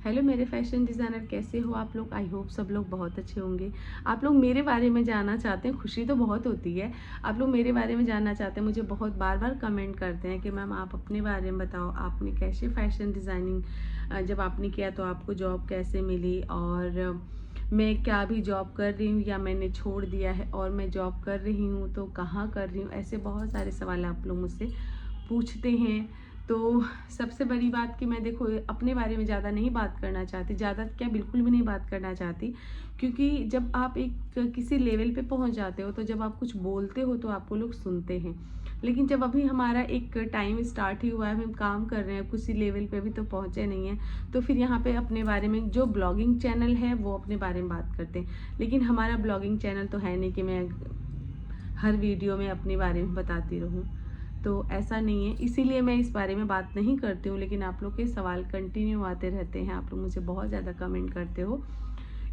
Hello मेरे fashion designer, कैसे हो आप लोग। आई होप सब लोग बहुत अच्छे होंगे। आप लोग मेरे बारे में जानना चाहते हैं, खुशी तो बहुत होती है। आप लोग मेरे बारे में जानना चाहते हैं, मुझे बहुत बार बार कमेंट करते हैं कि मैम आप अपने बारे में बताओ, आपने कैसे फैशन डिज़ाइनिंग जब आपने किया तो आपको जॉब कैसे मिली, और मैं क्या भी जॉब कर रही हूँ या मैंने छोड़ दिया है, और मैं जॉब कर रही हूँ तो कहाँ कर रही हूँ। ऐसे बहुत सारे सवाल आप लोग मुझसे पूछते हैं। तो सबसे बड़ी बात कि मैं देखो अपने बारे में ज़्यादा नहीं बात करना चाहती, ज़्यादा क्या बिल्कुल भी नहीं बात करना चाहती, क्योंकि जब आप एक किसी लेवल पे पहुंच जाते हो तो जब आप कुछ बोलते हो तो आपको लोग सुनते हैं। लेकिन जब अभी हमारा एक टाइम स्टार्ट ही हुआ है, हम काम कर रहे हैं, किसी लेवल पे भी तो पहुंचे नहीं हैं, तो फिर यहाँ पे अपने बारे में, जो ब्लॉगिंग चैनल है वो अपने बारे में बात करते हैं, लेकिन हमारा ब्लॉगिंग चैनल तो है नहीं कि मैं हर वीडियो में अपने बारे में बताती रहूं। तो ऐसा नहीं है, इसीलिए मैं इस बारे में बात नहीं करती हूँ। लेकिन आप लोग के सवाल कंटिन्यू आते रहते हैं, आप लोग मुझे बहुत ज़्यादा कमेंट करते हो।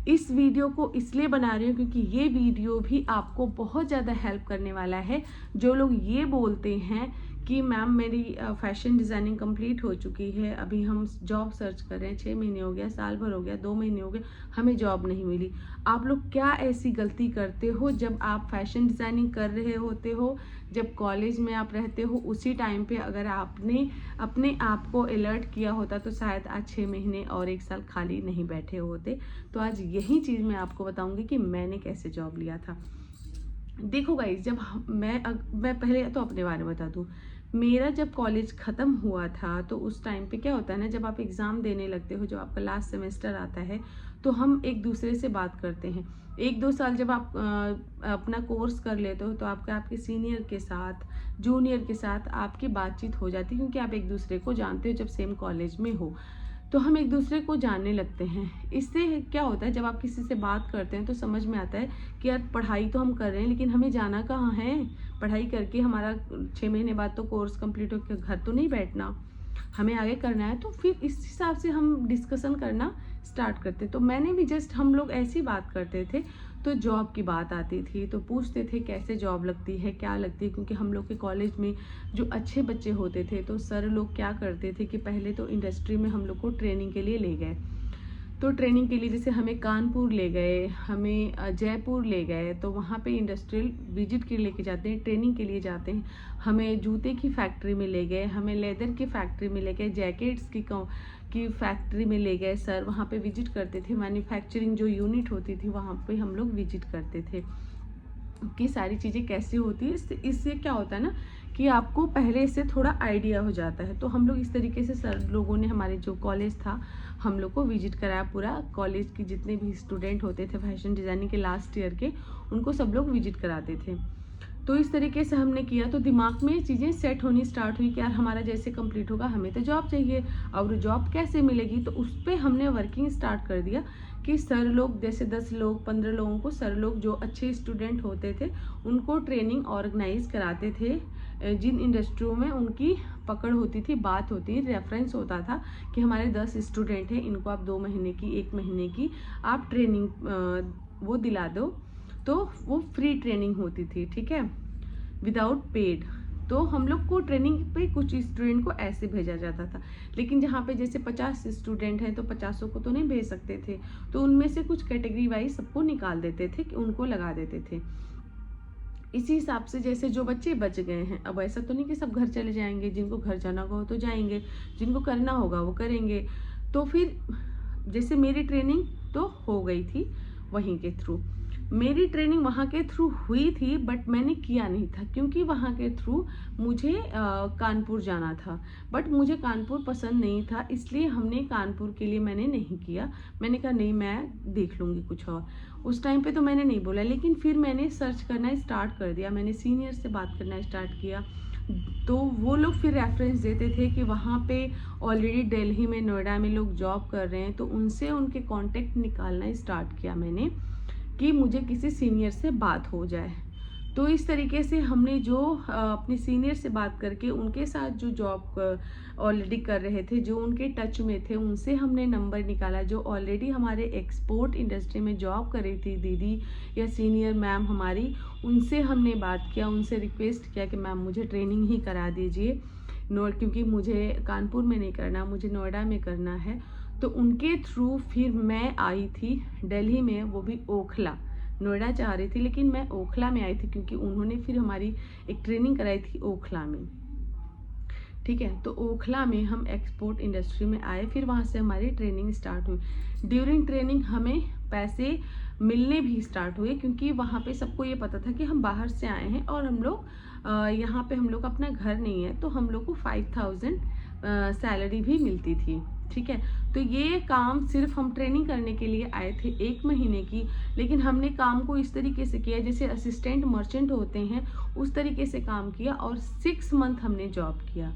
इस वीडियो को इसलिए बना रही हूँ क्योंकि ये वीडियो भी आपको बहुत ज़्यादा हेल्प करने वाला है। जो लोग ये बोलते हैं कि मैम मेरी फैशन डिज़ाइनिंग कंप्लीट हो चुकी है, अभी हम जॉब सर्च कर रहे हैं, 6 महीने हो गया, साल भर हो गया, 2 महीने हो गए, हमें जॉब नहीं मिली। आप लोग क्या ऐसी गलती करते हो जब आप फैशन डिज़ाइनिंग कर रहे होते हो, जब कॉलेज में आप रहते हो, उसी टाइम पे अगर आपने अपने आप को अलर्ट किया होता तो शायद आज 6 महीने और 1 साल खाली नहीं बैठे होते। तो आज यही चीज़ मैं आपको बताऊंगी कि मैंने कैसे जॉब लिया था। देखो गाइस, जब मैं पहले तो अपने बारे में बता दूं। मेरा जब कॉलेज ख़त्म हुआ था तो उस टाइम पे क्या होता है ना, जब आप एग्ज़ाम देने लगते हो, जब आपका लास्ट सेमेस्टर आता है, तो हम एक दूसरे से बात करते हैं। 1-2 साल जब आप अपना कोर्स कर लेते हो तो आपके सीनियर के साथ, जूनियर के साथ आपकी बातचीत हो जाती है, क्योंकि आप एक दूसरे को जानते हो जब सेम कॉलेज में हो, तो हम एक दूसरे को जानने लगते हैं। इससे क्या होता है, जब आप किसी से बात करते हैं तो समझ में आता है कि यार पढ़ाई तो हम कर रहे हैं लेकिन हमें जाना कहाँ है। पढ़ाई करके हमारा 6 महीने बाद तो कोर्स कंप्लीट होकर घर तो नहीं बैठना, हमें आगे करना है। तो फिर इस हिसाब से हम डिस्कशन करना स्टार्ट करते। तो मैंने भी जस्ट, हम लोग ऐसी बात करते थे तो जॉब की बात आती थी तो पूछते थे कैसे जॉब लगती है, क्या लगती है, क्योंकि हम लोग के कॉलेज में जो अच्छे बच्चे होते थे तो सर लोग क्या करते थे कि पहले तो इंडस्ट्री में हम लोग को ट्रेनिंग के लिए ले गए। तो ट्रेनिंग के लिए जैसे हमें कानपुर ले गए, हमें जयपुर ले गए, तो वहाँ पे इंडस्ट्रियल विजिट के लेके जाते हैं, ट्रेनिंग के लिए जाते हैं। हमें जूते की फैक्ट्री में ले गए, हमें लेदर की फैक्ट्री में ले गए, जैकेट्स की फैक्ट्री में ले गए सर, वहाँ पे विजिट करते थे। मैन्युफैक्चरिंग जो यूनिट होती थी वहाँ पे हम लोग विजिट करते थे कि सारी चीज़ें कैसे होती है। इससे क्या होता है ना कि आपको पहले से थोड़ा आइडिया हो जाता है। तो हम लोग इस तरीके से सर लोगों ने, हमारे जो कॉलेज था, हम लोग को विजिट कराया। पूरा कॉलेज की जितने भी स्टूडेंट होते थे फैशन डिज़ाइनिंग के लास्ट ईयर के, उनको सब लोग विजिट कराते थे। तो इस तरीके से हमने किया तो दिमाग में चीज़ें सेट होनी स्टार्ट हुई कि यार हमारा जैसे कंप्लीट होगा हमें तो जॉब चाहिए, और जॉब कैसे मिलेगी। तो उस पर हमने वर्किंग स्टार्ट कर दिया कि सर लोग जैसे 10 लोग 15 लोगों को, सर लोग जो अच्छे स्टूडेंट होते थे उनको ट्रेनिंग ऑर्गेनाइज कराते थे। जिन इंडस्ट्रियों में उनकी पकड़ होती थी, बात होती है, रेफरेंस होता था कि हमारे 10 स्टूडेंट हैं, इनको आप 2 महीने की, 1 महीने की आप ट्रेनिंग वो दिला दो। तो वो फ्री ट्रेनिंग होती थी, ठीक है, विदाउट पेड। तो हम लोग को ट्रेनिंग पे कुछ स्टूडेंट को ऐसे भेजा जाता था। लेकिन जहाँ पे जैसे 50 स्टूडेंट हैं तो 50 को तो नहीं भेज सकते थे, तो उनमें से कुछ कैटेगरी वाइज सबको निकाल देते थे कि उनको लगा देते थे। इसी हिसाब से जैसे जो बच्चे बच गए हैं, अब ऐसा तो नहीं कि सब घर चले जाएंगे, जिनको घर जाना होगा तो जाएंगे, जिनको करना होगा वो करेंगे। तो फिर जैसे मेरी ट्रेनिंग तो हो गई थी वहीं के थ्रू, मेरी ट्रेनिंग वहाँ के थ्रू हुई थी, बट मैंने किया नहीं था क्योंकि वहाँ के थ्रू मुझे कानपुर जाना था। बट मुझे कानपुर पसंद नहीं था, इसलिए हमने कानपुर के लिए मैंने नहीं किया। मैंने कहा नहीं, मैं देख लूँगी कुछ और। उस टाइम पे तो मैंने नहीं बोला, लेकिन फिर मैंने सर्च करना स्टार्ट कर दिया, मैंने सीनियर से बात करना स्टार्ट किया। तो वो लोग फिर रेफरेंस देते थे कि वहाँ पे ऑलरेडी दिल्ली में, नोएडा में लोग जॉब कर रहे हैं, तो उनसे उनके कांटेक्ट निकालना स्टार्ट किया मैंने कि मुझे किसी सीनियर से बात हो जाए। तो इस तरीके से हमने जो अपने सीनियर से बात करके उनके साथ जो जॉब ऑलरेडी कर रहे थे, जो उनके टच में थे, उनसे हमने नंबर निकाला। जो ऑलरेडी हमारे एक्सपोर्ट इंडस्ट्री में जॉब कर रही थी दीदी या सीनियर मैम हमारी, उनसे हमने बात किया, उनसे रिक्वेस्ट किया कि मैम मुझे ट्रेनिंग ही करा दीजिए, क्योंकि मुझे कानपुर में नहीं करना, मुझे नोएडा में करना है। तो उनके थ्रू फिर मैं आई थी दिल्ली में, वो भी ओखला। नोएडा चाह रही थी लेकिन मैं ओखला में आई थी क्योंकि उन्होंने फिर हमारी एक ट्रेनिंग कराई थी ओखला में। ठीक है, तो ओखला में हम एक्सपोर्ट इंडस्ट्री में आए, फिर वहाँ से हमारी ट्रेनिंग स्टार्ट हुई। ड्यूरिंग ट्रेनिंग हमें पैसे मिलने भी स्टार्ट हुए क्योंकि वहाँ पे सबको ये पता था कि हम बाहर से आए हैं और हम लोग यहाँ पे हम लोग अपना घर नहीं है, तो हम लोग को 5000 सैलरी भी मिलती थी। ठीक है, तो ये काम सिर्फ हम ट्रेनिंग करने के लिए आए थे 1 महीने की, लेकिन हमने काम को इस तरीके से किया जैसे असिस्टेंट मर्चेंट होते हैं उस तरीके से काम किया, और 6 मंथ हमने जॉब किया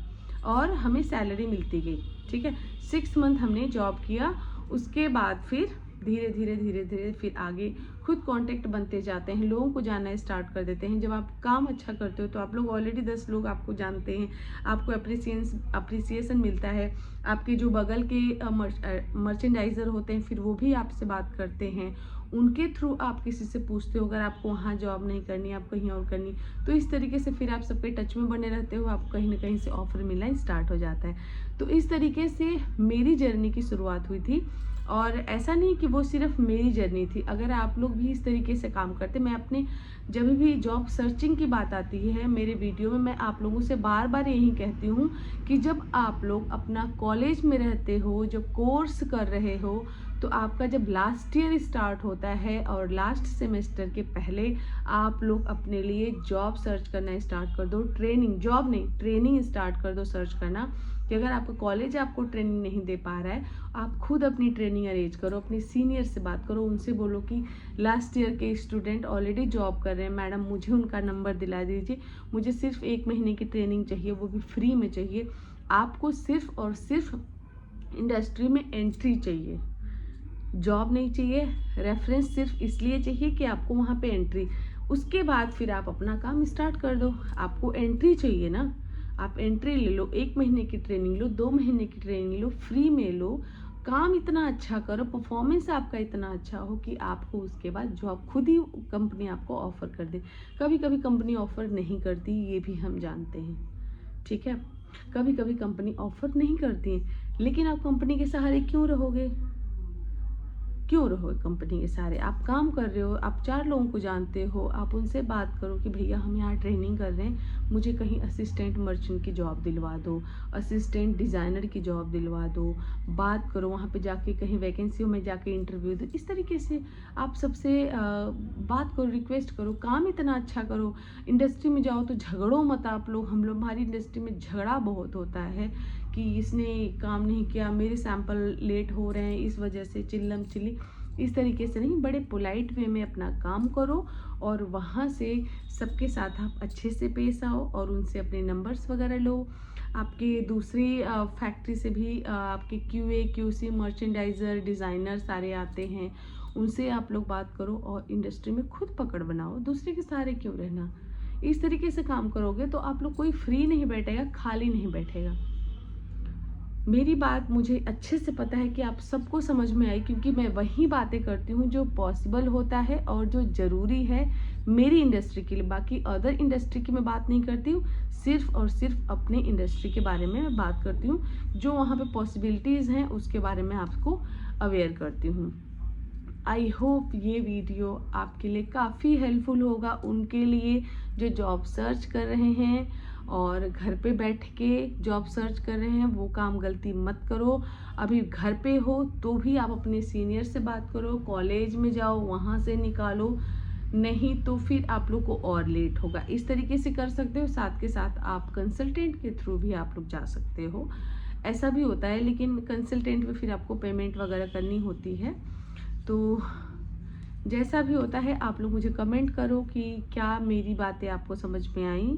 और हमें सैलरी मिलती गई। ठीक है, 6 मंथ हमने जॉब किया। उसके बाद फिर धीरे धीरे फिर आगे खुद कांटेक्ट बनते जाते हैं, लोगों को जानना स्टार्ट कर देते हैं। जब आप काम अच्छा करते हो तो आप लोग ऑलरेडी 10 लोग आपको जानते हैं, आपको अप्रिसिएशन मिलता है। आपके जो बगल के मर्चेंडाइजर होते हैं फिर वो भी आपसे बात करते हैं, उनके थ्रू आप किसी से पूछते हो अगर आपको वहाँ जॉब नहीं करनी, आप कहीं और करनी, तो इस तरीके से फिर आप सबके टच में बने रहते हो, आपको कहीं ना कहीं से ऑफर मिलना स्टार्ट हो जाता है। तो इस तरीके से मेरी जर्नी की शुरुआत हुई थी। और ऐसा नहीं कि वो सिर्फ मेरी जर्नी थी, अगर आप लोग भी इस तरीके से काम करते, मैं अपने जब भी जॉब सर्चिंग की बात आती है मेरे वीडियो में, मैं आप लोगों से बार बार यही कहती हूँ कि जब आप लोग अपना कॉलेज में रहते हो, जब कोर्स कर रहे हो, तो आपका जब लास्ट ईयर स्टार्ट होता है और लास्ट सेमेस्टर के पहले आप लोग अपने लिए जॉब सर्च करना स्टार्ट कर दो। ट्रेनिंग, जॉब नहीं, ट्रेनिंग स्टार्ट कर दो सर्च करना, कि अगर आपका कॉलेज आपको ट्रेनिंग नहीं दे पा रहा है, आप खुद अपनी ट्रेनिंग अरेंज करो, अपने सीनियर से बात करो, उनसे बोलो कि लास्ट ईयर के स्टूडेंट ऑलरेडी जॉब कर रहे हैं, मैडम मुझे उनका नंबर दिला दीजिए, मुझे सिर्फ 1 महीने की ट्रेनिंग चाहिए, वो भी फ्री में चाहिए। आपको सिर्फ और सिर्फ इंडस्ट्री में एंट्री चाहिए, जॉब नहीं चाहिए, रेफरेंस सिर्फ इसलिए चाहिए कि आपको वहाँ पे एंट्री, उसके बाद फिर आप अपना काम स्टार्ट कर दो। आपको एंट्री चाहिए ना, आप एंट्री ले लो, 1 महीने की ट्रेनिंग लो, 2 महीने की ट्रेनिंग लो, फ्री में लो, काम इतना अच्छा करो, परफॉर्मेंस आपका इतना अच्छा हो कि आपको उसके बाद जॉब खुद ही कंपनी आपको ऑफर कर दे। कभी कभी कंपनी ऑफर नहीं करती, ये भी हम जानते हैं। ठीक है, कभी कभी कंपनी ऑफर नहीं करती है, लेकिन आप कंपनी के सहारे क्यों रहोगे? क्यों रहो कंपनी के सारे? आप काम कर रहे हो, आप 4 लोगों को जानते हो, आप उनसे बात करो कि भैया हम यहाँ ट्रेनिंग कर रहे हैं, मुझे कहीं असिस्टेंट मर्चेंट की जॉब दिलवा दो, असिस्टेंट डिज़ाइनर की जॉब दिलवा दो। बात करो वहाँ पे जाके, कहीं वैकेंसियों में जाके इंटरव्यू दो। इस तरीके से आप सबसे बात करो, रिक्वेस्ट करो, काम इतना अच्छा करो। इंडस्ट्री में जाओ तो झगड़ो मत आप लोग। हम लोग, हमारी इंडस्ट्री में झगड़ा बहुत होता है कि इसने काम नहीं किया, मेरे सैंपल लेट हो रहे हैं, इस वजह से चिल्लम चिल्ली। इस तरीके से नहीं, बड़े पोलाइट वे में अपना काम करो और वहाँ से सबके साथ आप अच्छे से पेश आओ और उनसे अपने नंबर्स वगैरह लो। आपके दूसरी फैक्ट्री से भी आपके QA QC मर्चेंडाइज़र डिज़ाइनर सारे आते हैं, उनसे आप लोग बात करो और इंडस्ट्री में खुद पकड़ बनाओ, दूसरे के सहारे क्यों रहना। इस तरीके से काम करोगे तो आप लोग, कोई फ्री नहीं बैठेगा, खाली नहीं बैठेगा। मेरी बात मुझे अच्छे से पता है कि आप सबको समझ में आई, क्योंकि मैं वही बातें करती हूँ जो पॉसिबल होता है और जो ज़रूरी है मेरी इंडस्ट्री के लिए। बाकी अदर इंडस्ट्री की मैं बात नहीं करती हूँ, सिर्फ और सिर्फ अपनी इंडस्ट्री के बारे में मैं बात करती हूँ, जो वहाँ पे पॉसिबिलिटीज़ हैं उसके बारे में आपको अवेयर करती हूँ। आई होप ये वीडियो आपके लिए काफ़ी हेल्पफुल होगा, उनके लिए जो जॉब सर्च कर रहे हैं और घर पे बैठ के जॉब सर्च कर रहे हैं। वो काम गलती मत करो। अभी घर पे हो तो भी आप अपने सीनियर से बात करो, कॉलेज में जाओ वहाँ से निकालो, नहीं तो फिर आप लोग को और लेट होगा। इस तरीके से कर सकते हो। साथ के साथ आप कंसल्टेंट के थ्रू भी आप लोग जा सकते हो, ऐसा भी होता है, लेकिन कंसल्टेंट में फिर आपको पेमेंट वगैरह करनी होती है। तो जैसा भी होता है आप लोग मुझे कमेंट करो कि क्या मेरी बातें आपको समझ में आई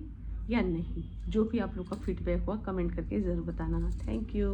या नहीं। जो भी आप लोग का फीडबैक हुआ कमेंट करके ज़रूर बताना। Thank you.